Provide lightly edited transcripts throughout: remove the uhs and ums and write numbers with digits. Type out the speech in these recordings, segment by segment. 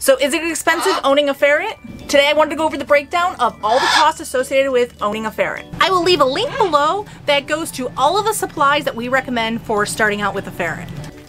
So is it expensive owning a ferret? Today I wanted to go over the breakdown of all the costs associated with owning a ferret. I will leave a link below that goes to all of the supplies that we recommend for starting out with a ferret.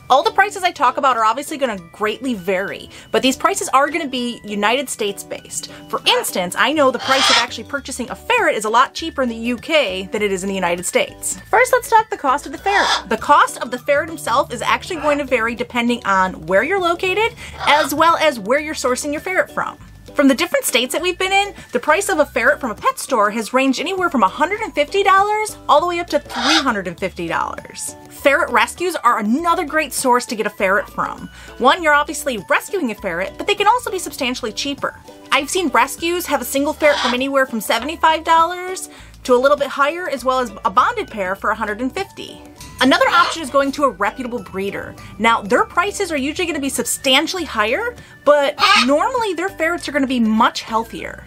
All the prices I talk about are obviously going to greatly vary, but these prices are going to be United States based. For instance, I know the price of actually purchasing a ferret is a lot cheaper in the UK than it is in the United States. First, let's talk the cost of the ferret. The cost of the ferret himself is actually going to vary depending on where you're located, as well as where you're sourcing your ferret from. From the different states that we've been in, the price of a ferret from a pet store has ranged anywhere from $150 all the way up to $350. Ferret rescues are another great source to get a ferret from. One, you're obviously rescuing a ferret, but they can also be substantially cheaper. I've seen rescues have a single ferret from anywhere from $75 to a little bit higher, as well as a bonded pair for $150. Another option is going to a reputable breeder. Now, their prices are usually going to be substantially higher, but normally their ferrets are going to be much healthier.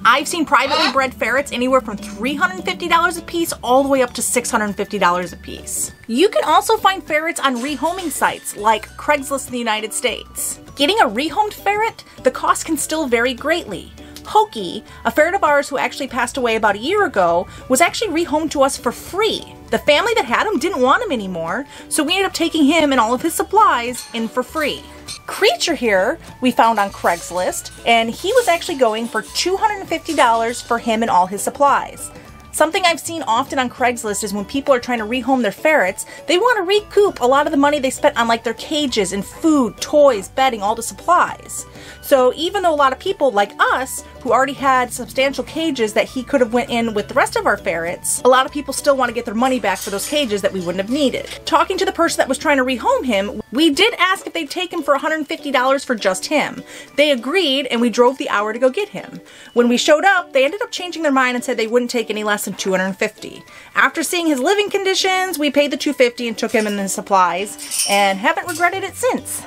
I've seen privately bred ferrets anywhere from $350 a piece all the way up to $650 a piece. You can also find ferrets on rehoming sites like Craigslist in the United States. Getting a rehomed ferret, the cost can still vary greatly. Pokey, a ferret of ours who actually passed away about a year ago, was actually rehomed to us for free. The family that had him didn't want him anymore, so we ended up taking him and all of his supplies in for free. Creature here we found on Craigslist, and he was actually going for $250 for him and all his supplies. Something I've seen often on Craigslist is when people are trying to rehome their ferrets, they want to recoup a lot of the money they spent on like their cages and food, toys, bedding, all the supplies. So even though a lot of people like us, who already had substantial cages that he could have went in with the rest of our ferrets, a lot of people still want to get their money back for those cages that we wouldn't have needed. Talking to the person that was trying to rehome him, we did ask if they'd take him for $150 for just him. They agreed, and we drove the hour to go get him. When we showed up, they ended up changing their mind and said they wouldn't take any less than $250. After seeing his living conditions, we paid the $250 and took him and his supplies, and haven't regretted it since.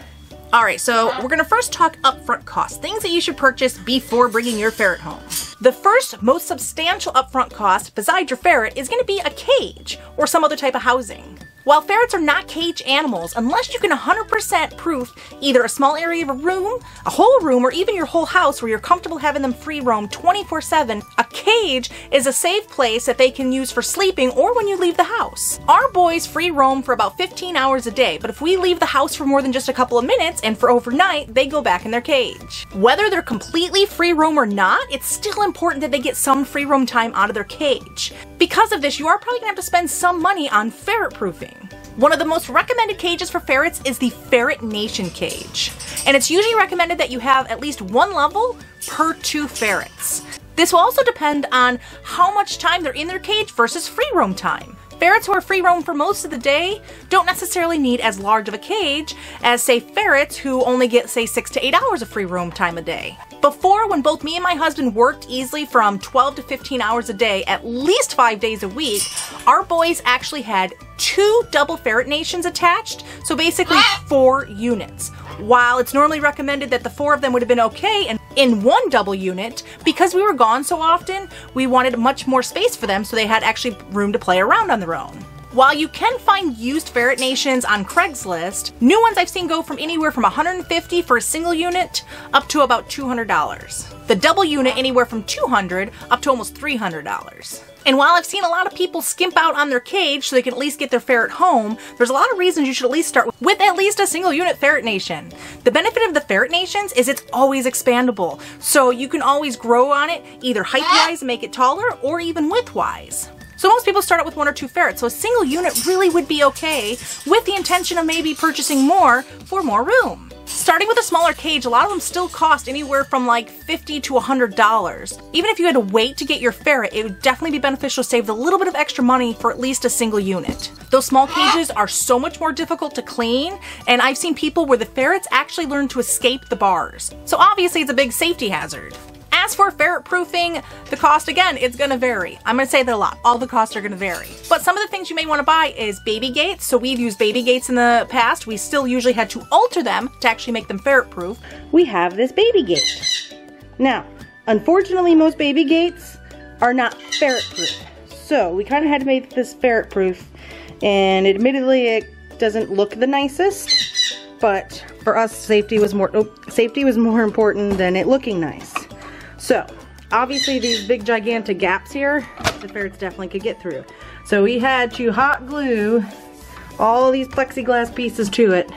Alright, so we're going to first talk upfront costs, things that you should purchase before bringing your ferret home. The first, most substantial upfront cost, besides your ferret, is going to be a cage or some other type of housing. While ferrets are not cage animals, unless you can 100% proof either a small area of a room, a whole room, or even your whole house where you're comfortable having them free roam 24/7, a cage is a safe place that they can use for sleeping or when you leave the house. Our boys free roam for about 15 hours a day, but if we leave the house for more than just a couple of minutes and for overnight, they go back in their cage. Whether they're completely free roam or not, it's still important that they get some free roam time out of their cage. Because of this, you are probably going to have to spend some money on ferret proofing. One of the most recommended cages for ferrets is the Ferret Nation cage, and it's usually recommended that you have at least one level per 2 ferrets. This will also depend on how much time they're in their cage versus free roam time. Ferrets who are free roam for most of the day don't necessarily need as large of a cage as, say, ferrets who only get, say, 6 to 8 hours of free roam time a day. Before, when both me and my husband worked easily from 12 to 15 hours a day, at least 5 days a week, our boys actually had 2 double Ferret Nations attached, so basically 4 units. While it's normally recommended that the 4 of them would have been okay and in one double unit, because we were gone so often, we wanted much more space for them so they had actually room to play around on their own. While you can find used Ferret Nations on Craigslist, new ones I've seen go from anywhere from $150 for a single unit up to about $200. The double unit anywhere from $200 up to almost $300. And while I've seen a lot of people skimp out on their cage so they can at least get their ferret home, there's a lot of reasons you should at least start with at least a single unit Ferret Nation. The benefit of the Ferret Nations is it's always expandable, so you can always grow on it, either height-wise and make it taller, or even width-wise. So most people start out with 1 or 2 ferrets, so a single unit really would be okay with the intention of maybe purchasing more for more room. Starting with a smaller cage, a lot of them still cost anywhere from like $50 to $100. Even if you had to wait to get your ferret, it would definitely be beneficial to save a little bit of extra money for at least a single unit. Those small cages are so much more difficult to clean, and I've seen people where the ferrets actually learn to escape the bars. So obviously it's a big safety hazard. As for ferret proofing, the cost, again, it's going to vary. I'm going to say that a lot. All the costs are going to vary. But some of the things you may want to buy is baby gates. So we've used baby gates in the past. We still usually had to alter them to actually make them ferret proof. We have this baby gate. Now, unfortunately, most baby gates are not ferret proof. So we kind of had to make this ferret proof. And admittedly, it doesn't look the nicest. but for us, safety was more important than it looking nice. So, obviously these big gigantic gaps here, the ferrets definitely could get through. So we had to hot glue all these plexiglass pieces to it.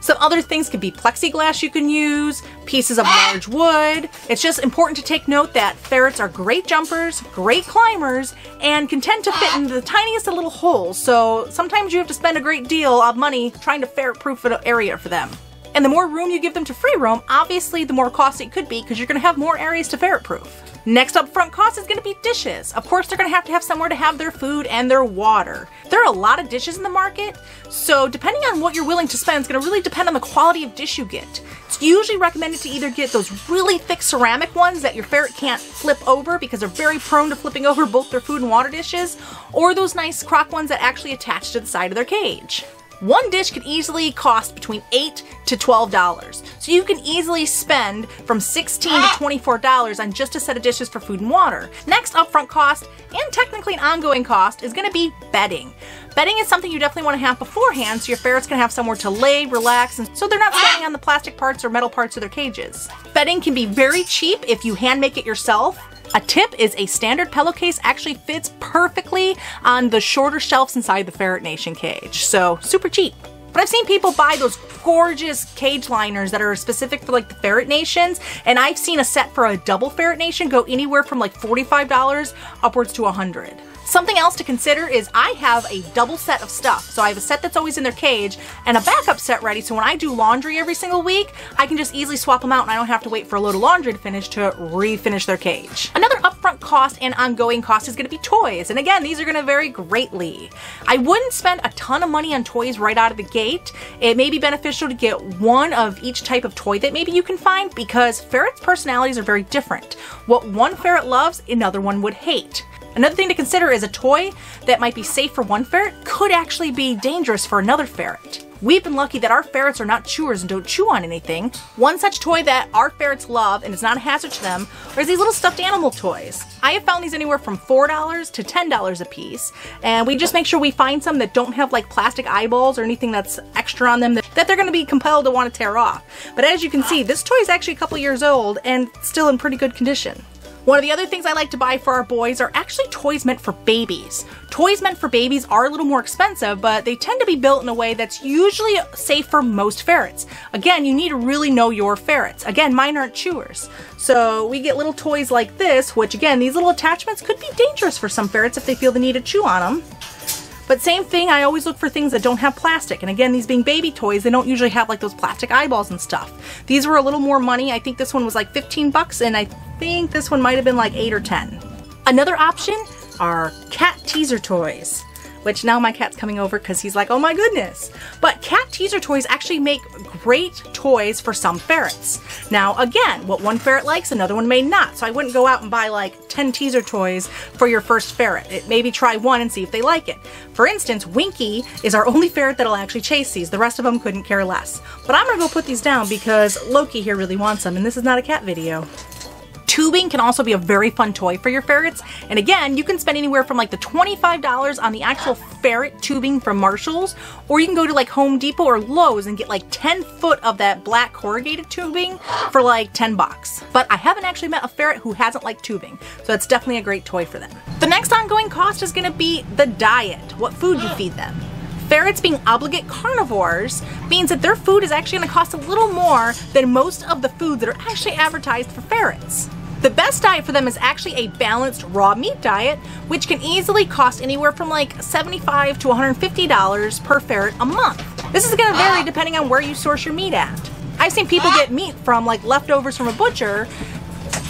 Some other things could be plexiglass you can use, pieces of large wood. It's just important to take note that ferrets are great jumpers, great climbers, and can tend to fit into the tiniest of little holes. So sometimes you have to spend a great deal of money trying to ferret-proof an area for them. And the more room you give them to free roam, obviously the more costly it could be because you're going to have more areas to ferret-proof. Next upfront cost is going to be dishes. Of course, they're going to have somewhere to have their food and their water. There are a lot of dishes in the market, so depending on what you're willing to spend, it's going to really depend on the quality of dish you get. It's usually recommended to either get those really thick ceramic ones that your ferret can't flip over because they're very prone to flipping over both their food and water dishes, or those nice crock ones that actually attach to the side of their cage. One dish could easily cost between $8 to $12, so you can easily spend from $16 to $24 on just a set of dishes for food and water. Next upfront cost, and technically an ongoing cost, is going to be bedding. Bedding is something you definitely want to have beforehand so your ferrets can have somewhere to lay, relax, and so they're not standing on the plastic parts or metal parts of their cages. Bedding can be very cheap if you hand make it yourself. A tip is a standard pillowcase actually fits perfectly on the shorter shelves inside the Ferret Nation cage, so super cheap. But I've seen people buy those gorgeous cage liners that are specific for like the Ferret Nations, and I've seen a set for a double Ferret Nation go anywhere from like $45 upwards to $100. Something else to consider is I have a double set of stuff. So I have a set that's always in their cage and a backup set ready, so when I do laundry every single week, I can just easily swap them out and I don't have to wait for a load of laundry to finish to refinish their cage. Another upfront cost and ongoing cost is going to be toys, and again, these are going to vary greatly. I wouldn't spend a ton of money on toys right out of the gate. It may be beneficial to get one of each type of toy that maybe you can find because ferrets' personalities are very different. What one ferret loves, another one would hate. Another thing to consider is a toy that might be safe for one ferret could actually be dangerous for another ferret. We've been lucky that our ferrets are not chewers and don't chew on anything. One such toy that our ferrets love and is not a hazard to them are these little stuffed animal toys. I have found these anywhere from $4 to $10 a piece, and we just make sure we find some that don't have like plastic eyeballs or anything that's extra on them that they're going to be compelled to want to tear off. But as you can see, this toy is actually a couple years old and still in pretty good condition. One of the other things I like to buy for our boys are actually toys meant for babies. Toys meant for babies are a little more expensive, but they tend to be built in a way that's usually safe for most ferrets. Again, you need to really know your ferrets. Again, mine aren't chewers. So we get little toys like this, which again, these little attachments could be dangerous for some ferrets if they feel the need to chew on them. But same thing, I always look for things that don't have plastic. And again, these being baby toys, they don't usually have like those plastic eyeballs and stuff. These were a little more money. I think this one was like 15 bucks and I think this one might have been like 8 or 10. Another option are cat teaser toys, which now my cat's coming over because he's like, oh my goodness. But cat teaser toys actually make great toys for some ferrets. Now again, what one ferret likes, another one may not. So I wouldn't go out and buy like 10 teaser toys for your first ferret. Maybe try one and see if they like it. For instance, Winky is our only ferret that'll actually chase these. The rest of them couldn't care less. But I'm gonna go put these down because Loki here really wants them, and this is not a cat video. Tubing can also be a very fun toy for your ferrets, and again, you can spend anywhere from like the $25 on the actual ferret tubing from Marshall's, or you can go to like Home Depot or Lowe's and get like 10 foot of that black corrugated tubing for like 10 bucks. But I haven't actually met a ferret who hasn't liked tubing, so it's definitely a great toy for them. The next ongoing cost is going to be the diet, what food you feed them. Ferrets being obligate carnivores means that their food is actually going to cost a little more than most of the foods that are actually advertised for ferrets. The best diet for them is actually a balanced raw meat diet, which can easily cost anywhere from like $75 to $150 per ferret a month. This is going to vary depending on where you source your meat at. I've seen people get meat from like leftovers from a butcher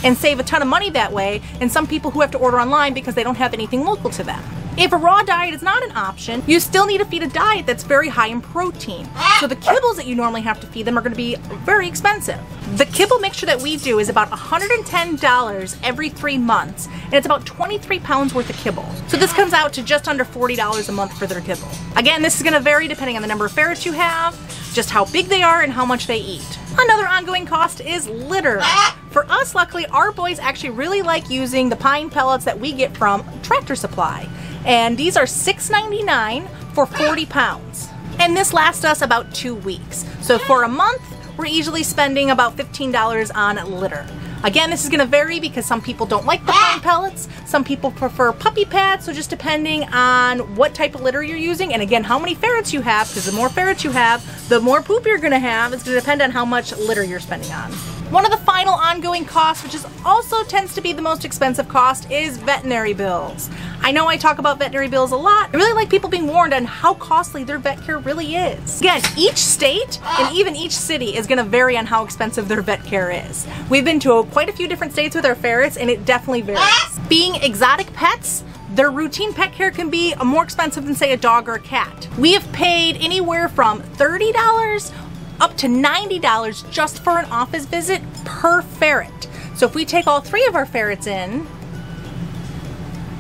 and save a ton of money that way, and some people who have to order online because they don't have anything local to them. If a raw diet is not an option, you still need to feed a diet that's very high in protein. So the kibbles that you normally have to feed them are going to be very expensive. The kibble mixture that we do is about $110 every 3 months, and it's about 23 pounds worth of kibble. So this comes out to just under $40 a month for their kibble. Again, this is going to vary depending on the number of ferrets you have, just how big they are, and how much they eat. Another ongoing cost is litter. For us, luckily, our boys actually really like using the pine pellets that we get from Tractor Supply. And these are $6.99 for 40 pounds. And this lasts us about 2 weeks. So for a month, we're easily spending about $15 on litter. Again, this is going to vary because some people don't like the pound pellets, some people prefer puppy pads, so just depending on what type of litter you're using, and again, how many ferrets you have, because the more ferrets you have, the more poop you're going to have. It's going to depend on how much litter you're spending on. One of the final ongoing costs, which is also tends to be the most expensive cost, is veterinary bills. I know I talk about veterinary bills a lot. I really like people being warned on how costly their vet care really is. Again, each state and even each city is going to vary on how expensive their vet care is. We've been to quite a few different states with our ferrets, and it definitely varies. Being exotic pets, their routine pet care can be more expensive than, say, a dog or a cat. We have paid anywhere from $30 up to $90 just for an office visit per ferret. So if we take all 3 of our ferrets in,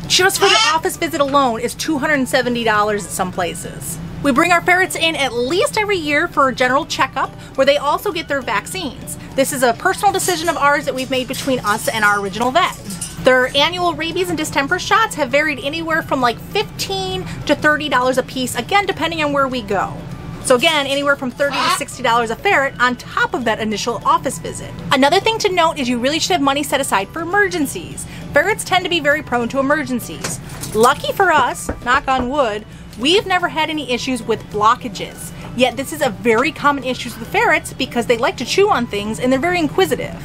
just for the office visit alone is $270 at some places. We bring our ferrets in at least every year for a general checkup where they also get their vaccines. This is a personal decision of ours that we've made between us and our original vet. Their annual rabies and distemper shots have varied anywhere from like $15 to $30 a piece, again depending on where we go. So again, anywhere from $30 to $60 a ferret on top of that initial office visit. Another thing to note is you really should have money set aside for emergencies. Ferrets tend to be very prone to emergencies. Lucky for us, knock on wood, we've never had any issues with blockages. Yet this is a very common issue with ferrets because they like to chew on things and they're very inquisitive.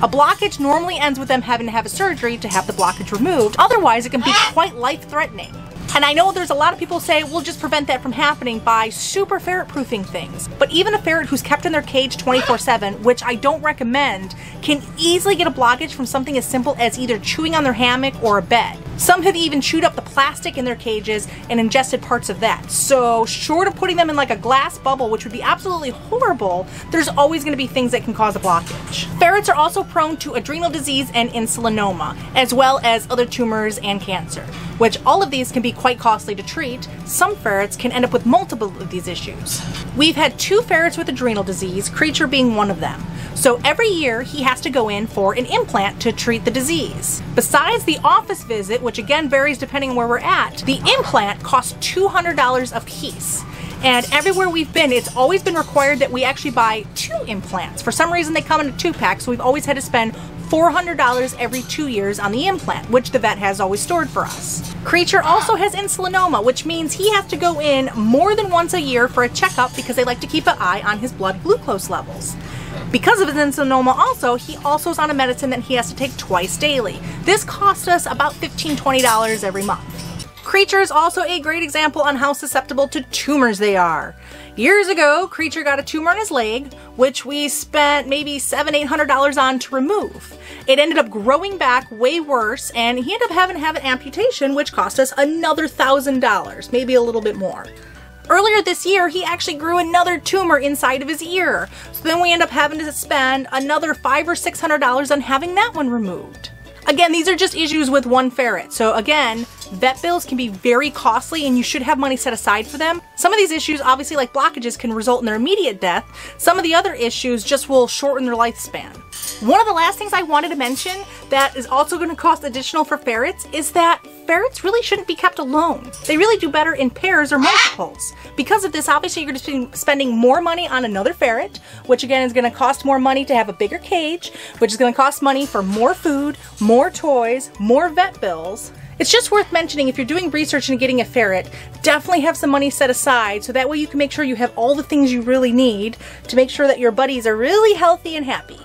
A blockage normally ends with them having to have a surgery to have the blockage removed. Otherwise, it can be quite life-threatening. And I know there's a lot of people say, we'll just prevent that from happening by super ferret proofing things. But even a ferret who's kept in their cage 24/7, which I don't recommend, can easily get a blockage from something as simple as either chewing on their hammock or a bed. Some have even chewed up the plastic in their cages and ingested parts of that. So short of putting them in like a glass bubble, which would be absolutely horrible, there's always going to be things that can cause a blockage. Ferrets are also prone to adrenal disease and insulinoma, as well as other tumors and cancer, which all of these can be quite costly to treat. Some ferrets can end up with multiple of these issues. We've had 2 ferrets with adrenal disease, Creature being one of them. So every year he has to go in for an implant to treat the disease. Besides the office visit, which again varies depending on where we're at, the implant costs $200 a piece. And everywhere we've been, it's always been required that we actually buy 2 implants. For some reason they come in a 2-pack, so we've always had to spend $400 every 2 years on the implant, which the vet has always stored for us. Creature also has insulinoma, which means he has to go in more than once a year for a checkup because they like to keep an eye on his blood glucose levels. Because of his insulinoma also, he also is on a medicine that he has to take twice daily. This costs us about $15 to $20 every month. Creature is also a great example on how susceptible to tumors they are. Years ago, Creature got a tumor on his leg, which we spent maybe $700 to $800 on to remove. It ended up growing back way worse, and he ended up having to have an amputation, which cost us another $1,000, maybe a little bit more. Earlier this year, he actually grew another tumor inside of his ear, so then we end up having to spend another $500 or $600 on having that one removed. Again, these are just issues with one ferret, so again, vet bills can be very costly and you should have money set aside for them. Some of these issues, obviously like blockages, can result in their immediate death. Some of the other issues just will shorten their lifespan. One of the last things I wanted to mention that is also going to cost additional for ferrets is that ferrets really shouldn't be kept alone. They really do better in pairs or multiples. Because of this, obviously you're going to be spending more money on another ferret, which again is going to cost more money to have a bigger cage, which is going to cost money for more food, more toys, more vet bills. It's just worth mentioning, if you're doing research and getting a ferret, definitely have some money set aside so that way you can make sure you have all the things you really need to make sure that your buddies are really healthy and happy.